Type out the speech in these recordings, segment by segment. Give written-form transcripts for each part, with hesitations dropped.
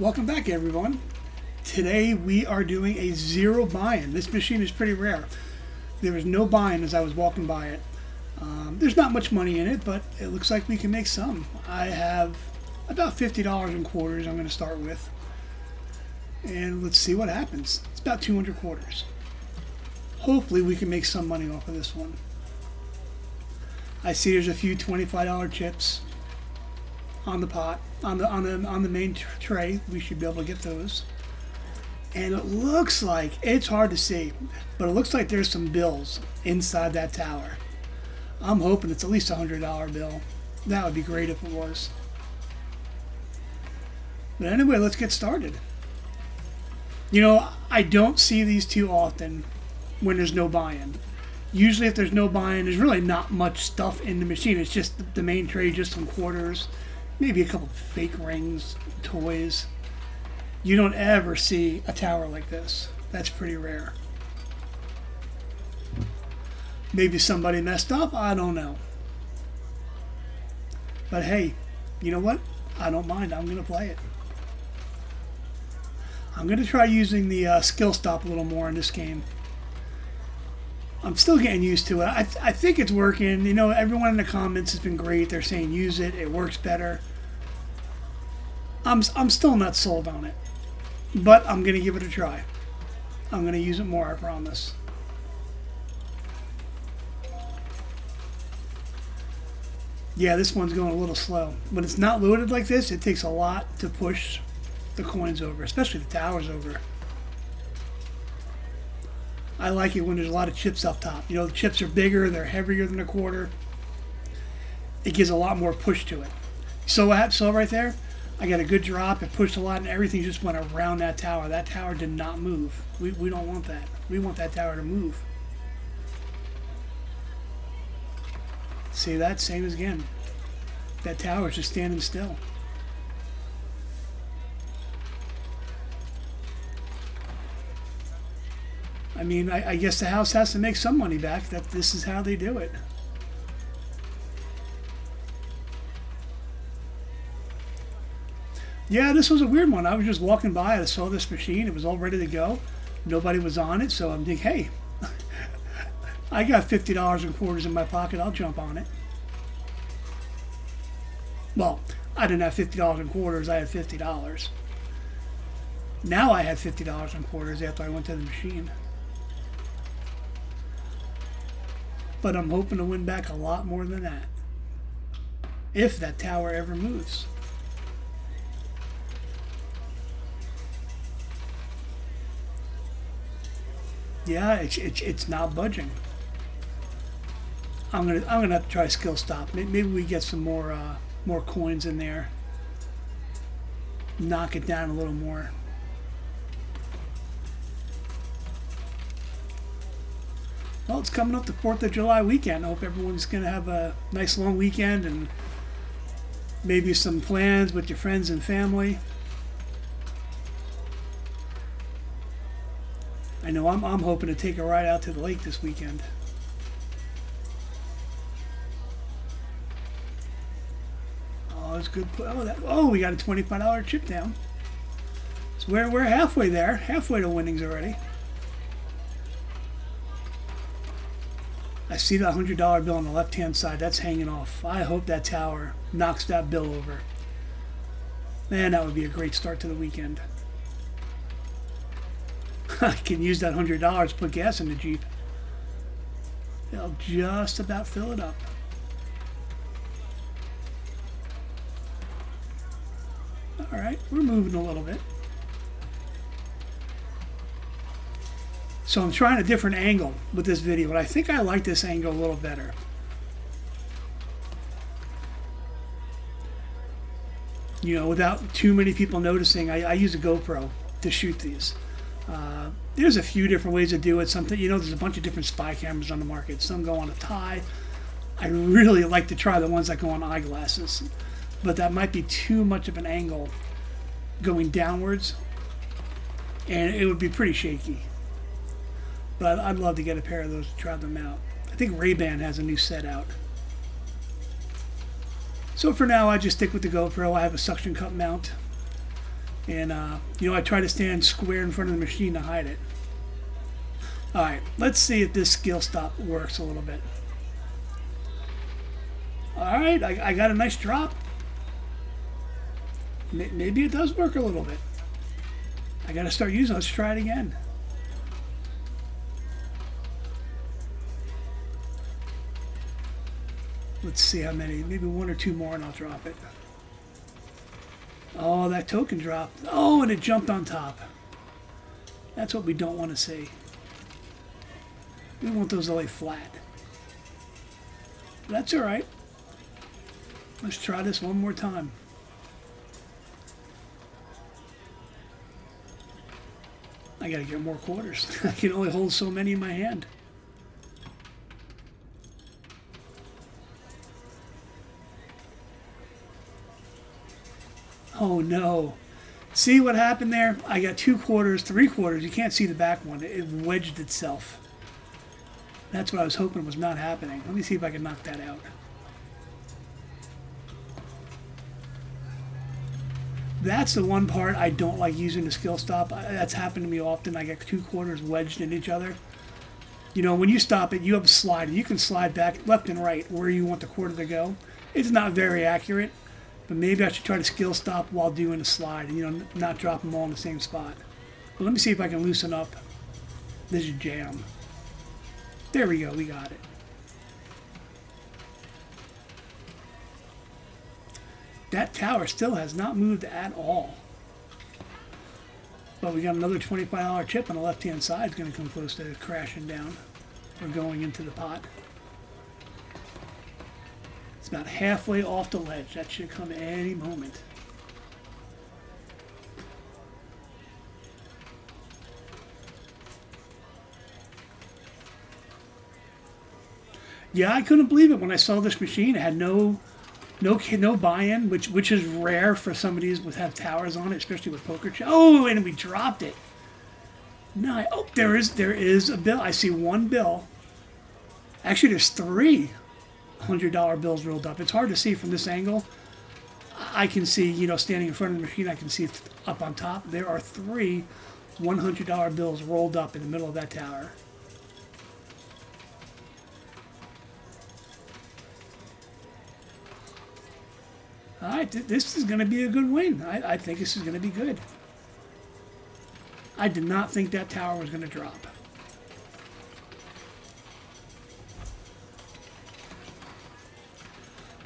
Welcome back, everyone. Today we are doing a zero buy-in. This machine is pretty rare. There was no buy-in as I was walking by it. There's not much money in it, but it looks like we can make some. I have about $50 in quarters I'm going to start with. And let's see what happens. It's about 200 quarters. Hopefully we can make some money off of this one. I see there's a few $25 chips on the pot, on the main tray. We should be able to get those. And it looks like, it's hard to see, but it looks like there's some bills inside that tower. I'm hoping it's at least a $100 bill. That would be great if it was. But anyway, let's get started. You know, I don't see these too often when there's no buy-in. Usually if there's no buy-in, there's really not much stuff in the machine. It's just the main tray, just some quarters, maybe a couple of fake rings, toys. You don't ever see a tower like this. That's pretty rare. Maybe somebody messed up, I don't know. But hey, you know what? I don't mind, I'm gonna play it. I'm gonna try using the skill stop a little more in this game. I'm still getting used to it. I think it's working. You know, everyone in the comments has been great. They're saying use it, it works better. I'm still not sold on it. But I'm going to give it a try. I'm going to use it more, I promise. Yeah, this one's going a little slow. When it's not loaded like this, it takes a lot to push the coins over, especially the towers over. I like it when there's a lot of chips up top. You know, the chips are bigger, they're heavier than a quarter. It gives a lot more push to it. So what happened? So right there, I got a good drop. It pushed a lot, and everything just went around that tower. That tower did not move. We don't want that. We want that tower to move. See that? Same as again. That tower is just standing still. I mean, I guess the house has to make some money back. This is how they do it. Yeah, this was a weird one. I was just walking by. I saw this machine. It was all ready to go. Nobody was on it, so I'm thinking, hey, I got $50 in quarters in my pocket. I'll jump on it. Well, I didn't have $50 in quarters. I had $50. Now I had $50 in quarters after I went to the machine. But I'm hoping to win back a lot more than that. If that tower ever moves. Yeah, it's not budging. I'm gonna have to try skill stop. Maybe we get some more coins in there. Knock it down a little more. Well, it's coming up the 4th of July weekend. I hope everyone's gonna have a nice long weekend and maybe some plans with your friends and family. I know I'm hoping to take a ride out to the lake this weekend. Oh, it's good. Oh, we got a $25 chip down. So we're halfway there, halfway to winnings already. I see that $100 bill on the left-hand side. That's hanging off. I hope that tower knocks that bill over. Man, that would be a great start to the weekend. I can use that $100 to put gas in the Jeep. It'll just about fill it up. All right, we're moving a little bit. So I'm trying a different angle with this video, but I think I like this angle a little better. You know, without too many people noticing, I use a GoPro to shoot these. There's a few different ways to do it. Something, you know, there's a bunch of different spy cameras on the market. Some go on a tie. I really like to try the ones that go on eyeglasses, but that might be too much of an angle going downwards, and it would be pretty shaky. But I'd love to get a pair of those to try them out. I think Ray-Ban has a new set out. So for now, I just stick with the GoPro. I have a suction cup mount. And, you know, I try to stand square in front of the machine to hide it. Alright, let's see if this skill stop works a little bit. Alright, I got a nice drop. Maybe it does work a little bit. I gotta start using it. Let's try it again. Let's see how many. Maybe one or two more and I'll drop it. Oh, that token dropped. Oh, and it jumped on top. That's what we don't want to see. We want those to lay flat. That's alright. Let's try this one more time. I gotta get more quarters. I can only hold so many in my hand. Oh no. See what happened there? I got 2 quarters, 3 quarters. You can't see the back one. It wedged itself. That's what I was hoping was not happening. Let me see if I can knock that out. That's the one part I don't like using the skill stop. That's happened to me often. I get 2 quarters wedged in each other. You know, when you stop it, you have a slider. You can slide back left and right where you want the quarter to go. It's not very accurate, but maybe I should try to skill stop while doing a slide and, you know, not drop them all in the same spot. But let me see if I can loosen up this jam. There we go, we got it. That tower still has not moved at all. But we got another $25 chip on the left-hand side. It's going to come close to crashing down or going into the pot. It's about halfway off the ledge. That should come any moment. Yeah, I couldn't believe it when I saw this machine. It had no buy-in, which is rare for some of these with have towers on it, especially with poker chips. Oh, and we dropped it. No, oh, there is a bill. I see one bill. Actually, there's 3 $100 bills rolled up. It's hard to see from this angle. I can see, you know, standing in front of the machine, I can see up on top. There are 3 $100 bills rolled up in the middle of that tower. All right, this is going to be a good win. I think this is going to be good. I did not think that tower was going to drop.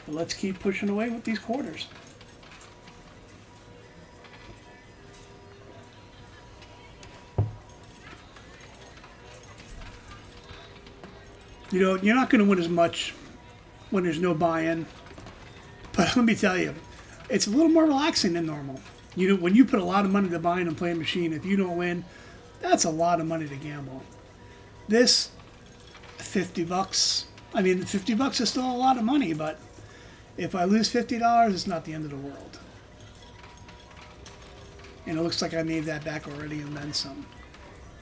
But let's keep pushing away with these quarters. You know, you're not going to win as much when there's no buy-in. But let me tell you, it's a little more relaxing than normal. You know, when you put a lot of money to buy and play a machine, if you don't win, that's a lot of money to gamble. This, $50. I mean, $50 is still a lot of money, but if I lose $50, it's not the end of the world. And it looks like I made that back already and then some.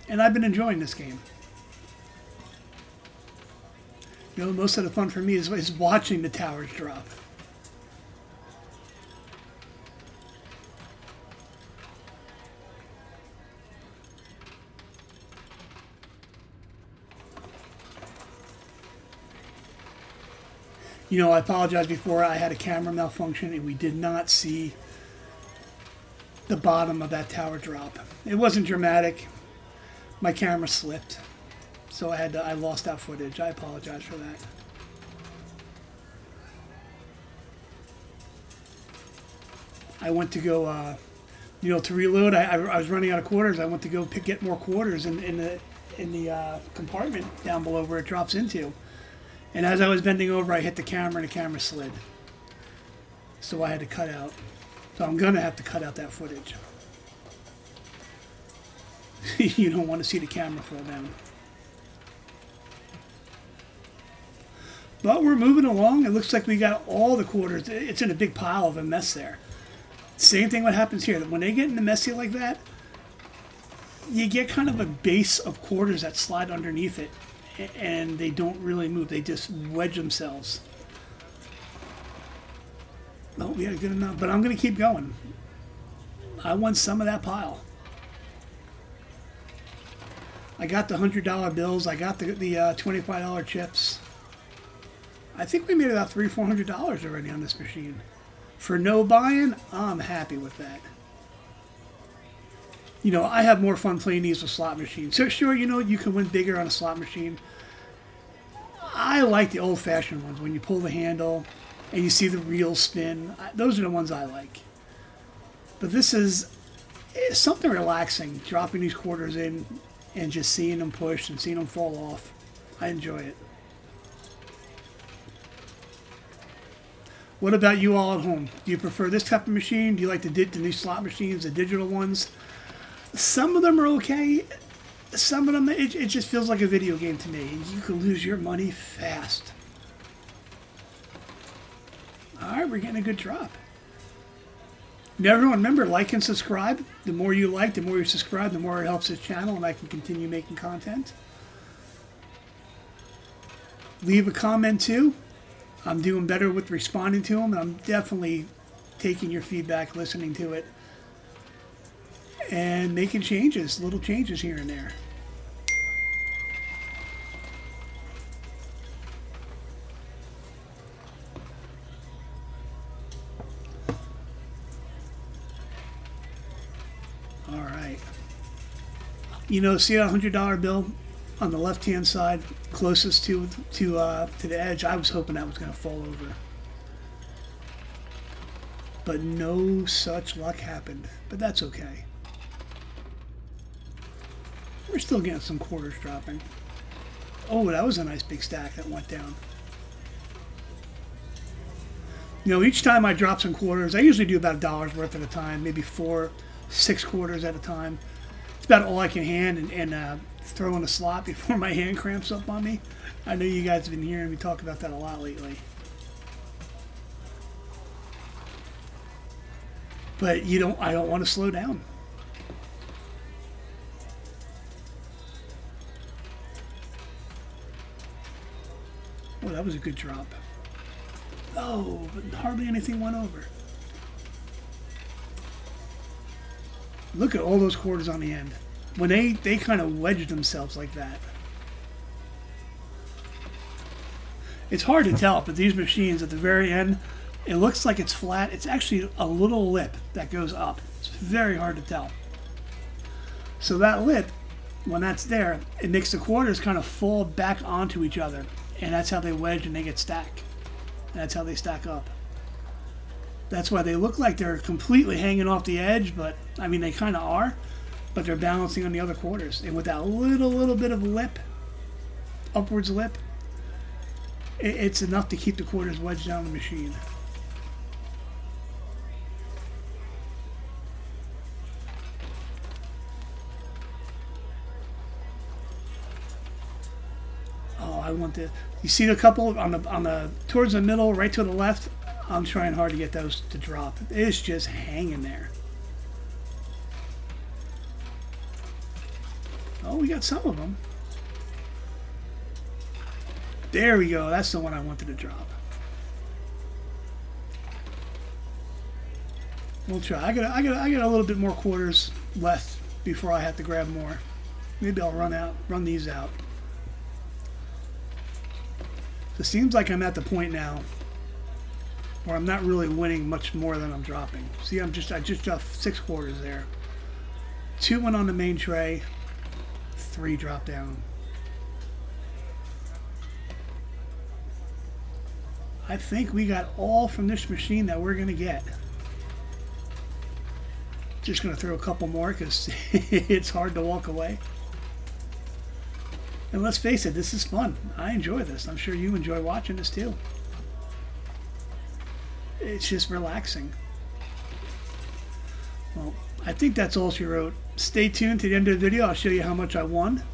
And I've been enjoying this game. You know, most of the fun for me is watching the towers drop. You know, I apologize before. I had a camera malfunction and we did not see the bottom of that tower drop. It wasn't dramatic. My camera slipped, so I lost that footage. I apologize for that. I went to go, you know, to reload. I was running out of quarters. I went to go get more quarters in the compartment down below where it drops into. And as I was bending over, I hit the camera and the camera slid. So I had to cut out. So I'm going to have to cut out that footage. You don't want to see the camera fall down. But we're moving along. It looks like we got all the quarters. It's in a big pile of a mess there. Same thing what happens here. When they get into messy like that, you get kind of a base of quarters that slide underneath it. And they don't really move. They just wedge themselves. Oh, we had a good amount. But I'm going to keep going. I want some of that pile. I got the $100 bills. I got the $25 chips. I think we made about $300-400 already on this machine. For no buy-in, I'm happy with that. You know, I have more fun playing these with slot machines. So sure, you know, you can win bigger on a slot machine. I like the old-fashioned ones when you pull the handle and you see the reel spin. Those are the ones I like. But this is something relaxing, dropping these quarters in and just seeing them push and seeing them fall off. I enjoy it. What about you all at home? Do you prefer this type of machine? Do you like the new slot machines, the digital ones? Some of them are okay. Some of them, it just feels like a video game to me. You can lose your money fast. All right, we're getting a good drop. Now, everyone, remember, like and subscribe. The more you like, the more you subscribe, the more it helps this channel, and I can continue making content. Leave a comment, too. I'm doing better with responding to them, and I'm definitely taking your feedback, listening to it, and making changes, little changes here and there. All right. You know, see that $100 bill on the left-hand side, closest to the edge? I was hoping that was going to fall over, but no such luck happened. But that's okay. We're still getting some quarters dropping. Oh, that was a nice big stack that went down. You know, each time I drop some quarters, I usually do about $1 worth at a time, maybe 4, 6 quarters at a time. It's about all I can hand and throw in a slot before my hand cramps up on me. I know you guys have been hearing me talk about that a lot lately. But I don't want to slow down. Oh, that was a good drop. Oh, but hardly anything went over. Look at all those quarters on the end. When they kind of wedge themselves like that. It's hard to tell, but these machines at the very end, it looks like it's flat. It's actually a little lip that goes up. It's very hard to tell. So that lip, when that's there, it makes the quarters kind of fall back onto each other. And that's how they wedge and they get stacked. That's how they stack up. That's why they look like they're completely hanging off the edge, but I mean they kind of are, but they're balancing on the other quarters. And with that little bit of lip, upwards lip, it's enough to keep the quarters wedged down the machine. I want to. You see the couple on the towards the middle, right to the left. I'm trying hard to get those to drop. It's just hanging there. Oh, we got some of them. There we go. That's the one I wanted to drop. We'll try. I got a little bit more quarters left before I have to grab more. Maybe I'll run these out. It seems like I'm at the point now where I'm not really winning much more than I'm dropping. See, I just dropped 6 quarters there. 2 went on the main tray, 3 dropped down. I think we got all from this machine that we're gonna get. Just gonna throw a couple more because it's hard to walk away. And let's face it, this is fun. I enjoy this. I'm sure you enjoy watching this too. It's just relaxing. Well, I think that's all she wrote. Stay tuned to the end of the video. I'll show you how much I won.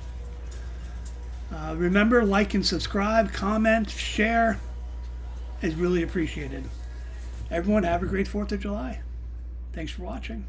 Remember, like and subscribe, comment, share. It's really appreciated. Everyone, have a great 4th of July. Thanks for watching.